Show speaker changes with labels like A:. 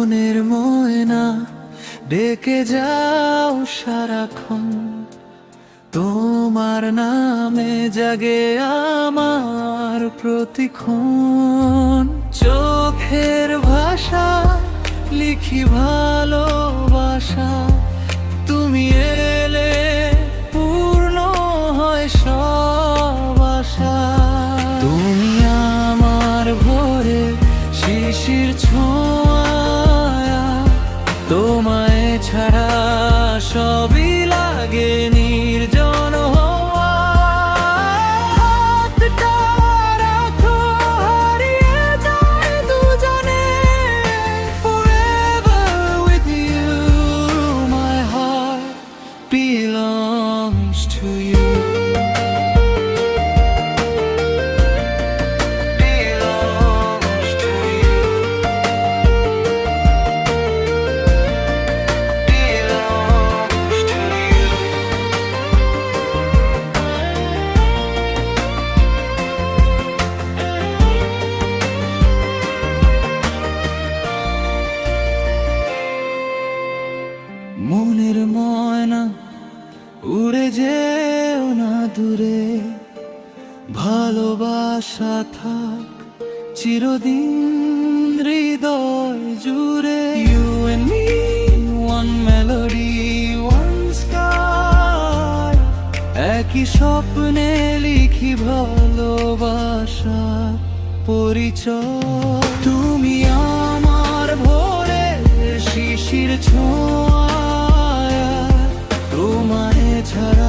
A: মনের ময়না ডেকে যাও সারাক্ষণ, তোমার নামে জাগে আমার প্রতিক্ষণ। চোখের ভাষা লিখি ভালোবাসা, তুমি এলে পূর্ণ হয় সব আশা। তুমি আমার ভোরে শিশির ছোঁয়া, তোমায় ছাড়া সবই লাগে নির্জন হওয়া। হাতটা রাখো, হারিয়ে যায় দুজনে। Forever with you, my heart belongs to you. মনের ময়না উড়ে যেও না দূরে, ভালোবাসা থাক চিরদিন হৃদয় জুড়ে। You and me, one melody, one sky, একই স্বপ্নে লিখি ভালোবাসা পরিচয়। তুমি আমার ভোরে শিশির ছোঁয়া, তোমায় ছাড়া